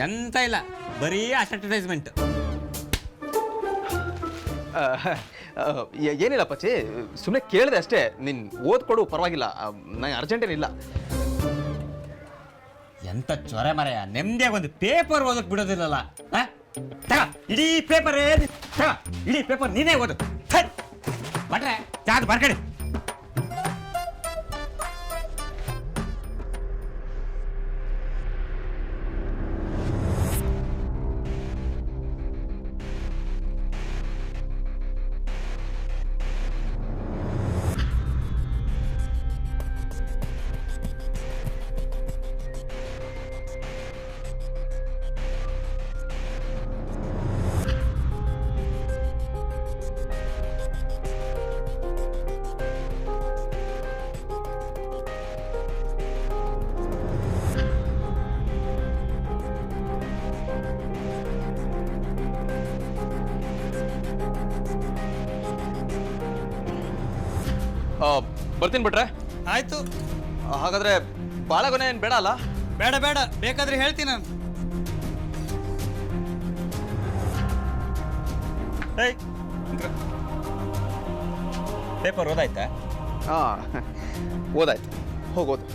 ಎಂತ ಇಲ್ಲ, ಬರೀ ಅಡ್ವರ್ಟೈಸ್ಮೆಂಟ್. ಏನಿಲ್ಲ ಪಚ್ಚಿ, ಸುಮ್ಮನೆ ಕೇಳಿದೆ ಅಷ್ಟೇ. ನೀನು ಓದ್ಕೊಡು, ಪರವಾಗಿಲ್ಲ, ನಂಗೆ ಅರ್ಜೆಂಟೇನಿಲ್ಲ. ಎಂತ ಚೊರೆ ಮರೆಯ, ನೆಮ್ಮದಿಯಾಗಿ ಒಂದು ಪೇಪರ್ ಓದಕ್ಕೆ ಬಿಡೋದಿಲ್ಲಲ್ಲ. ಇಡೀ ಪೇಪರ್ ಇಡೀ ಪೇಪರ್ ನೀನೇ ಓದು. ಬಟ್ರೆ ಚಾದ್ ಬರ್ಕಡೆ. ಬರ್ತೀನಿ ಬಿಟ್ರೆ. ಆಯ್ತು. ಹಾಗಾದ್ರೆ ಬಾಳಗೊನೆ ಏನು ಬೇಡ ಅಲ್ಲ? ಬೇಡ ಬೇಡ, ಬೇಕಾದ್ರೆ ಹೇಳ್ತೀನಿ ನಾನು. ಪೇಪರ್ ಓದಾಯ್ತಾ? ಓದಾಯ್ತು, ಹೋಗೋದು.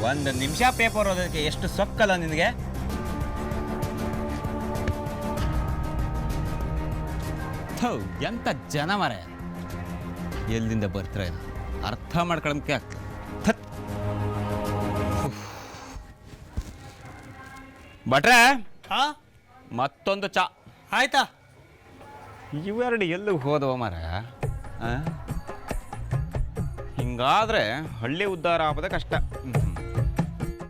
ಒಂದು ನಿಮಿಷ ಪೇಪರ್ ಓದೋದಕ್ಕೆ ಎಷ್ಟು ಸೊಕ್ಕಲ್ಲ ನಿನಗೆ? ಎಂತ ಜನ ಮರ, ಎಲ್ಲಿಂದ ಬರ್ತಾರೆ ಅರ್ಥ ಮಾಡ್ಕೊಳಕ್ಕೆ ಆಗ್ತದೆ. ಬಟ್ರೆ ಮತ್ತೊಂದು ಚಾ. ಆಯ್ತಾ? ಇವೆರಡು ಎಲ್ಲಿಗೆ ಹೋದವ ಮರ? ಹಿಂಗಾದ್ರೆ ಹಳ್ಳಿ ಉದ್ಧಾರ ಆಗೋದೇ ಕಷ್ಟ.